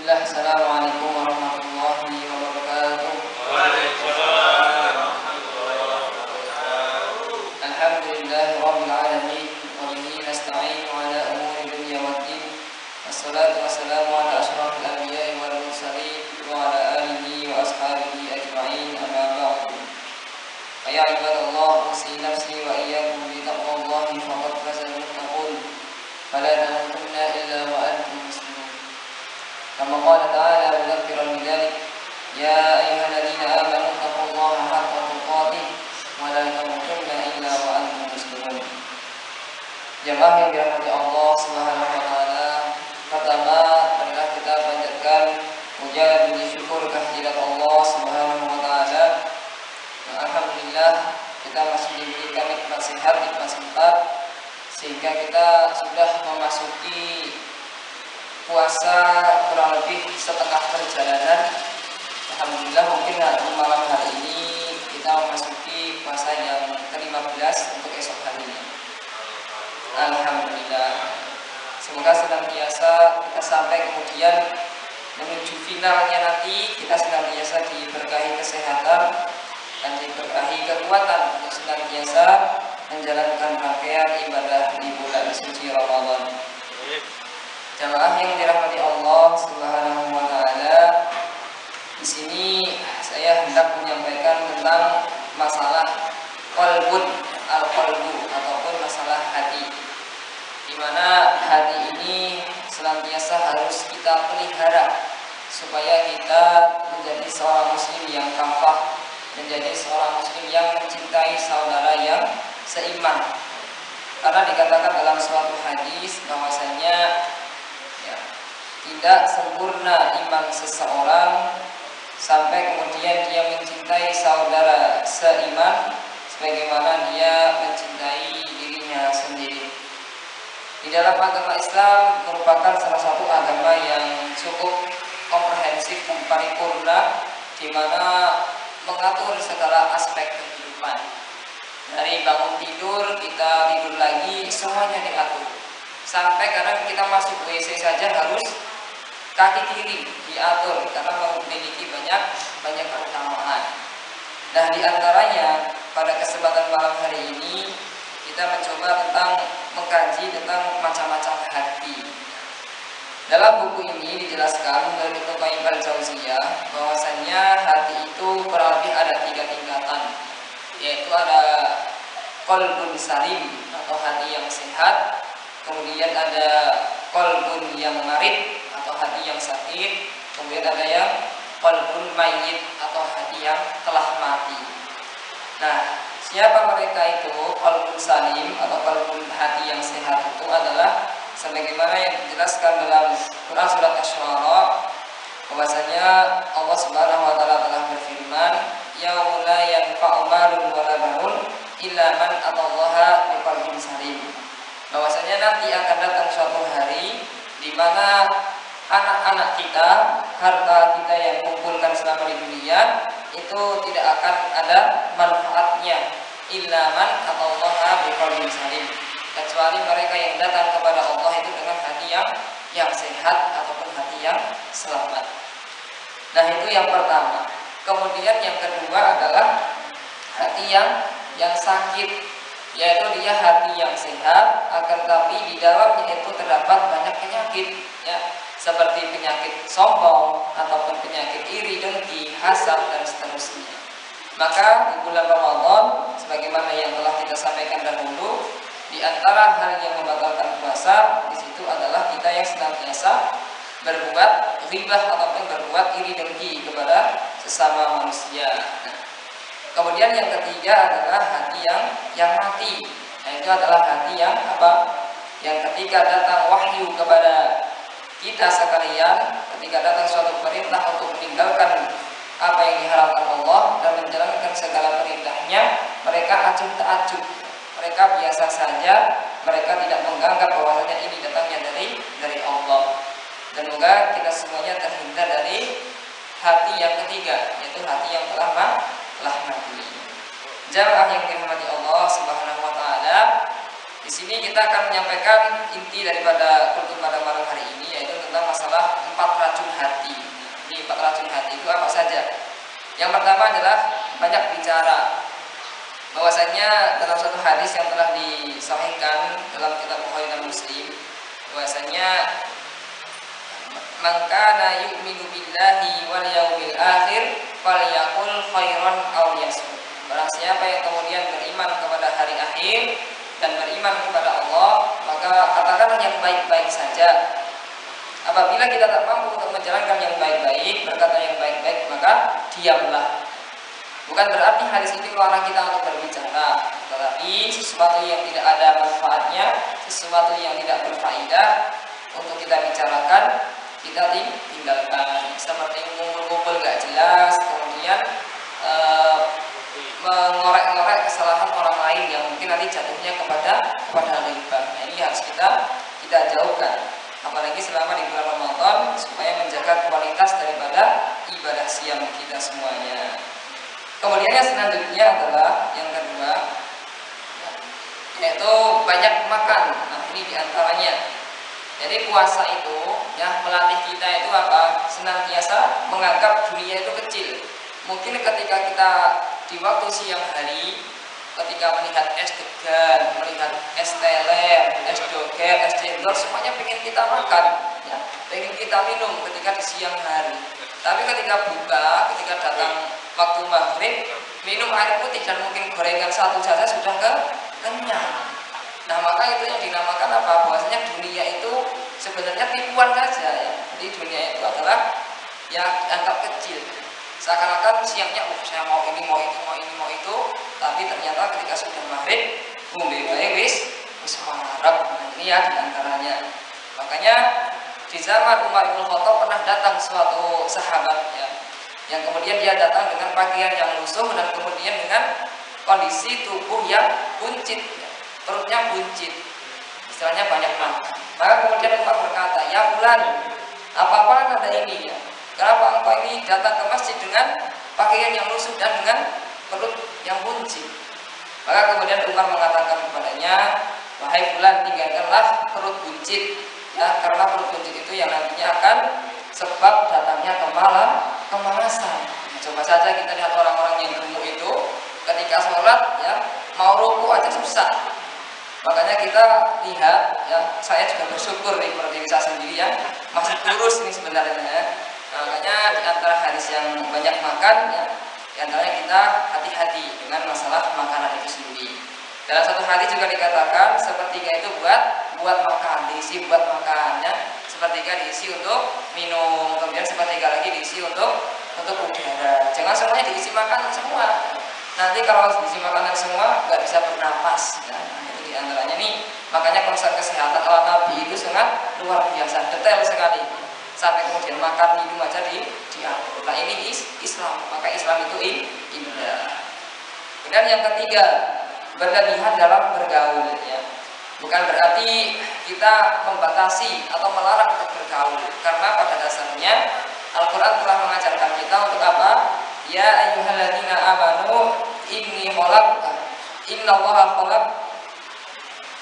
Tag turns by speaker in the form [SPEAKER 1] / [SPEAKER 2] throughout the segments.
[SPEAKER 1] Bismillah, Assalamualaikum warahmatullahi wabarakatuh.
[SPEAKER 2] Waalaikumsalam warahmatullahi wabarakatuh.
[SPEAKER 1] Alhamdulillahi rabbil alamin, wa bihi nasta'inu ala umuri dunya waddin. Wassalatu wassalamu ala asyrafil anbiya'i wal mursalin wa ala alihi wa ashabihi ajma'in, amma ba'du. Ya ibadallah, usi nafsi wa iyyakum bi taqwallahi faqad fazal muttaqun. Fala tamutunna illa wa antum muslimun. Kama qala ta'ala mudzakiran bidzalik, ya ayyuhalladzina amanu taqullaha haqqa tuqatih wa la tamutunna illa wa antum muslimun. Jamaah yang dirahmati Allah Subhanahu wa taala, pertama adalah kita panjatkan puja dan puji syukur kehadirat Allah Subhanahu wa taala. Alhamdulillah kita masih diberikan nikmat sehat, nikmat sempat, sehingga kita sudah memasuki puasa kurang lebih setengah perjalanan. Alhamdulillah mungkin malam hari ini kita memasuki puasa yang ke-15 untuk esok harinya. Alhamdulillah. Semoga senantiasa kita sampai kemudian menuju finalnya nanti kita senantiasa diberkahi kesehatan dan diberkahi kekuatan untuk senantiasa menjalankan rangkaian ibadah di bulan suci Ramadan. Jamaah yang dirahmati Allah Subhanahu wa taala, di sini saya hendak menyampaikan tentang masalah qalbun, al-qalbu ataupun masalah hati. Di mana hati ini senantiasa harus kita pelihara supaya kita menjadi seorang muslim yang kafah, menjadi seorang muslim yang mencintai saudara yang seiman. Karena dikatakan dalam suatu hadis bahwasanya tidak sempurna iman seseorang sampai kemudian dia mencintai saudara seiman sebagaimana dia mencintai dirinya sendiri. Di dalam agama Islam merupakan salah satu agama yang cukup komprehensif dan paripurna, di mana mengatur segala aspek kehidupan. Dari bangun tidur, kita tidur lagi, semuanya diatur. Sampai kadang kita masuk WC saja harus kaki kiri diatur karena memiliki banyak keutamaan. Nah, di antaranya pada kesempatan malam hari ini kita mencoba tentang mengkaji tentang macam-macam hati. Dalam buku ini dijelaskan oleh Ibnu Qayyim al-Jauziyah bahwasannya hati itu kurang lebih ada 3 tingkatan, yaitu ada qalbun salim atau hati yang sehat, kemudian ada qalbun yang marid atau hati yang sakit, kemudian ada yang qalbun mayyit atau hati yang telah mati. Nah, siapa mereka itu? Qalbun salim atau qalbun hati yang sehat itu adalah sebagaimana yang dijelaskan dalam Quran surat Asy-Syu'ara bahwasanya Allah Subhanahu wa taala telah berfirman, yaumul la yanfa'u malun wala banun illa man atallaha biqalbin salim. Bahwasanya nanti akan datang suatu hari di mana anak-anak kita, harta kita yang kumpulkan selama di dunia itu tidak akan ada manfaatnya illa man atallaha biqalbin salim, kecuali mereka yang datang kepada Allah itu dengan hati yang sehat ataupun hati yang selamat. Nah, itu yang pertama. Kemudian yang kedua adalah hati yang sakit, yaitu dia hati yang sehat akan tapi di dalamnya itu terdapat banyak penyakit, ya, seperti penyakit sombong ataupun penyakit iri, dengki, hasad dan seterusnya. Maka di bulan Ramadan sebagaimana yang telah kita sampaikan dahulu, di antara hal yang membatalkan puasa di situ adalah kita yang senantiasa berbuat ghibah ataupun berbuat iri dengki kepada sesama manusia. Nah, kemudian yang ketiga adalah hati yang mati. Nah, itu adalah hati yang apa? Yang ketika datang wahyu kepada kita sekalian, ketika datang suatu perintah untuk meninggalkan apa yang diharamkan Allah dan menjalankan segala perintahnya, mereka acuh tak acuh. Mereka biasa saja, mereka tidak menganggap bahwasanya ini datangnya dari Allah. Dan semoga kita semuanya terhindar dari hati yang ketiga, yaitu hati yang telah mati. Jamaah yang dirahmati Allah Subhanahu wa taala, di sini kita akan menyampaikan inti daripada kultum pada malam hari ini, yaitu tentang masalah 4 racun hati. penyebab racun hati itu apa saja? Yang pertama adalah banyak bicara. Bahwasanya dalam satu hadis yang telah disahihkan dalam kitab Bukhari dan Muslim, bahwasanya man kana yu'minu billahi wal yaumil akhir falyaqul khairan aw liyasmut. Barang siapa yang kemudian beriman kepada hari akhir dan beriman kepada Allah, maka katakanlah yang baik-baik saja. Apabila kita tak mampu untuk menjalankan yang baik-baik, berkata yang baik-baik, maka diamlah. Bukan berarti hadis ini melarang kita untuk berbicara, tetapi sesuatu yang tidak ada manfaatnya, sesuatu yang tidak berfaedah untuk kita bicarakan, kita tinggalkan. Seperti ngumpul-ngumpul gak jelas, kemudian mengorek-ngorek kesalahan orang lain yang mungkin nanti jatuhnya kepada ghibah. Nah, ini harus kita jauhkan, apalagi selama di bulan Ramadan, supaya menjaga kualitas daripada ibadah siam kita semuanya. Kemudian yang selanjutnya adalah yang kedua, yaitu banyak makan. Nah, ini diantaranya. Jadi puasa itu ya melatih kita itu apa? Senantiasa menganggap dunia itu kecil. Mungkin ketika kita di waktu siang hari, ketika melihat es degan, melihat es teler, es doger, es cendol, semuanya pengen kita makan, ya, pengen kita minum ketika di siang hari. Tapi ketika buka, ketika datang waktu maghrib, minum air putih dan mungkin gorengan satu saja sudah kenyang. Nah, maka itu yang dinamakan apa? Bahwasanya dunia itu sebenarnya tipuan saja, ya. Jadi dunia itu adalah ya anggap kecil. Seakan-akan siangnya saya mau ini, mau itu, mau ini, mau itu, tapi ternyata ketika sudah maghrib, wis marah. Nah, ini ya diantaranya. Makanya di zaman Umar bin Khattab pernah datang suatu sahabat, ya, yang kemudian dia datang dengan pakaian yang lusuh dan kemudian dengan kondisi tubuh yang buncit, ya, perutnya buncit, istilahnya banyak makan. Maka kemudian Umar berkata, ya fulan, apa-apaan ada ini, ya? Kenapa engkau ini datang ke masjid dengan pakaian yang lusuh dan dengan perut yang buncit? Maka kemudian Umar mengatakan kepadanya, wahai fulan, tinggalkanlah perut buncit, ya, karena perut buncit itu yang nantinya akan sebab datangnya kemalasan. Coba saja kita lihat orang-orang yang gemuk itu ketika sholat, ya, mau ruku aja susah. Makanya kita lihat, ya, saya juga bersyukur nih pada diri saya sendiri yang masih kurus ini sebenarnya. Nah, makanya di antara hadis yang banyak makan, ya, di antaranya kita hati-hati dengan masalah makanan itu sendiri. Dalam satu hadis juga dikatakan sepertiga itu buat makan, diisi buat makan, ya. Sepertiga diisi untuk minum, kemudian sepertiga lagi diisi untuk udara. Jangan semuanya diisi makanan semua. Nanti kalau diisi makanan semua nggak bisa bernapas, ya. Itu diantaranya nih. Makanya konsep kesehatan ala Nabi itu sangat luar biasa, detail sekali. Sampai kemudian makan minum aja diatur. Nah, ini Islam. Maka Islam itu indah. Kemudian yang ketiga, berlebihan dalam bergaul, ya. Bukan berarti kita membatasi atau melarang untuk bergaul, karena pada dasarnya Al-Quran telah mengajarkan kita untuk apa? Ya ayyuhalladzina amanu inni innallaha khalaq.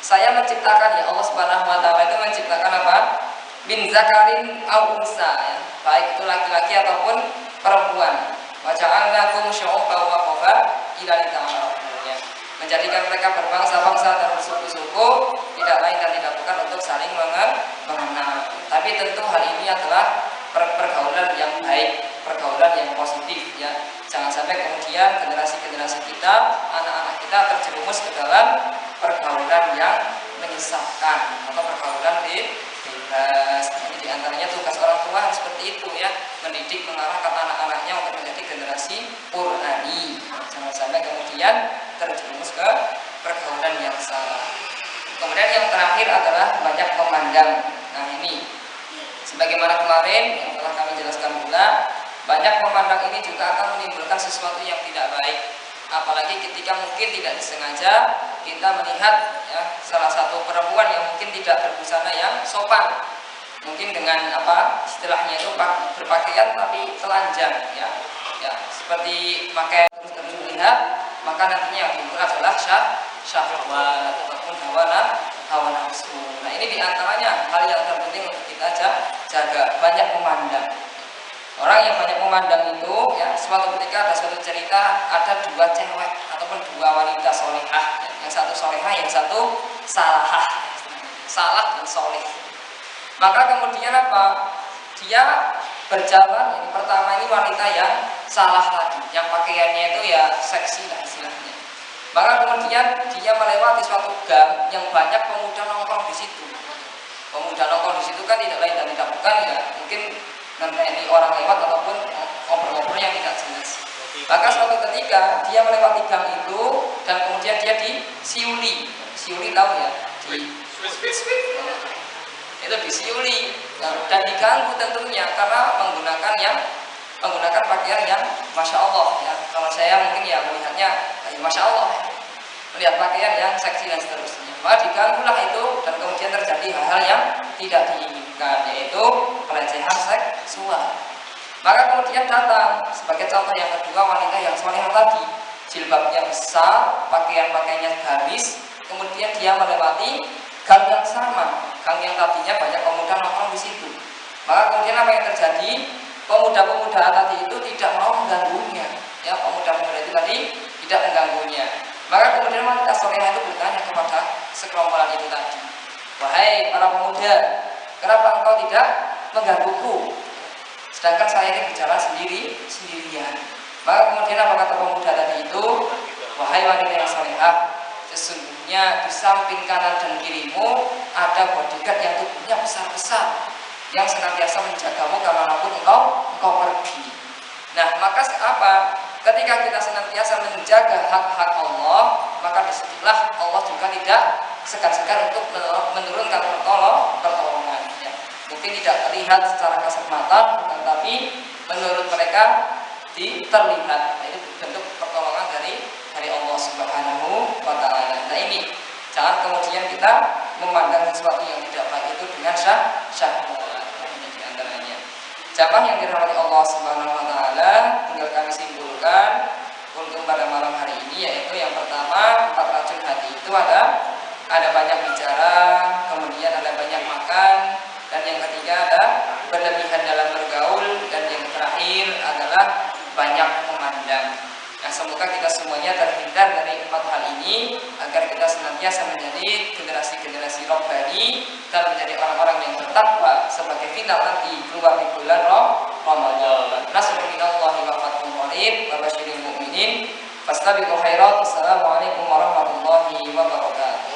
[SPEAKER 1] Saya menciptakan, ya, Allah Subhanahu wa taala itu menciptakan apa? Min zakarin aw unsa, ya. Baik itu laki-laki ataupun perempuan. Wa ja'alnakum syu'uban wa qabaila lita'arafu. Menjadikan mereka berbangsa-bangsa dan bersuku-suku, tidak lain dan tidak bukan untuk saling mengenal. Tapi tentu hal ini adalah pergaulan yang baik, pergaulan yang positif, ya. Jangan sampai kemudian generasi-generasi kita, anak-anak kita terjerumus ke dalam pergaulan yang menyesatkan atau pergaulan bebas. Ini diantaranya tugas orang tua harus seperti itu, ya, mendidik, mengarahkan anak-anaknya untuk menjadi generasi Qur'ani. Jangan sampai kemudian terjerumus ke pergaulan yang salah. Kemudian yang terakhir adalah banyak memandang. Nah, ini sebagaimana kemarin yang telah kami jelaskan pula, banyak memandang ini juga akan menimbulkan sesuatu yang tidak baik. Apalagi ketika mungkin tidak disengaja kita melihat, ya, salah satu perempuan yang mungkin tidak berbusana yang sopan, mungkin dengan apa istilahnya itu berpakaian tapi telanjang, ya, seperti pakai terus melihat, maka nantinya yang timbul adalah syahwat ataupun hawa nafsu. Nah, ini diantaranya hal yang terpenting untuk kita jaga, banyak memandang. Orang yang banyak memandang itu, ya, suatu ketika ada suatu cerita ada dua cewek ataupun dua wanita solehah, ya, yang satu solehah, yang satu salahah, salah dan soleh. Maka kemudian apa? Dia berjalan. Ini pertama ini wanita yang salah tadi, yang pakaiannya itu ya seksi lah istilahnya. Maka kemudian dia melewati suatu gang yang banyak pemuda nongkrong di situ. Pemuda nongkrong di situ kan tidak lain dan tidak bukan ya mungkin ini orang lewat ataupun ngobrol-ngobrol yang tidak jelas. Maka suatu ketika dia melewati gang itu dan kemudian dia disiuli. Siuli tahu ya? Itu disiuli dan diganggu tentunya karena menggunakan pakaian yang masya Allah ya. Kalau saya mungkin ya melihatnya ya, masya Allah ya. Melihat pakaian yang seksi dan seterusnya. Maka diganggulah itu dan kemudian terjadi hal-hal yang tidak diinginkan, yaitu pelecehan seksual. Maka kemudian datang sebagai contoh yang kedua wanita yang solehah tadi, jilbabnya besar, pakaian-pakaiannya gamis, kemudian dia melewati gang yang sama, gang yang tadinya banyak pemuda nongkrong di situ. Maka kemudian apa yang terjadi? Pemuda-pemuda tadi itu tidak mau mengganggunya, ya pemuda-pemuda itu tadi tidak mengganggunya. Maka kemudian wanita solehah itu bertanya kepada sekelompokan itu tadi, wahai para pemuda, kenapa engkau tidak menggangguku? Sedangkan saya ini berjalan sendirian. Maka kemudian apa kata pemuda tadi itu? Wahai wanita yang solehah, sesungguhnya di samping kanan dan kirimu ada bodyguard yang tubuhnya besar-besar, yang senantiasa menjagamu kemanapun engkau pergi. Nah, maka apa? Ketika kita senantiasa menjaga hak-hak Allah, maka disitulah Allah juga tidak segan-segan untuk menurunkan pertolongan. Ya. Mungkin tidak terlihat secara kasat mata, tetapi menurut mereka terlihat. Nah, itu bentuk pertolongan dari Allah Subhanahu wa Ta'ala. Nah ini, jangan kemudian kita memandang sesuatu yang tidak baik itu dengan syahwat. Ini di antaranya. Jamaah yang dirahmati Allah Subhanahu wa Ta'ala, tinggal kami simpulkan untuk pada malam hari ini, yaitu yang pertama, 4 racun hati itu ada banyak bicara, kemudian ada banyak makan, dan yang ketiga ada berlebihan dalam bergaul, dan yang terakhir adalah banyak memandang. Nah, semoga kita semuanya terhindar dari 4 hal ini agar kita senantiasa menjadi generasi-generasi robbani dan menjadi orang-orang yang bertakwa sebagai final nanti keluar di bulan Ramadan. Nasrullahi wa fathun qarib wa basyiril mu'minin. Fastabiqul khairat. Assalamualaikum warahmatullahi wabarakatuh.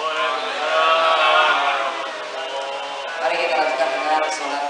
[SPEAKER 1] Mari kita lanjutkan dengan sholat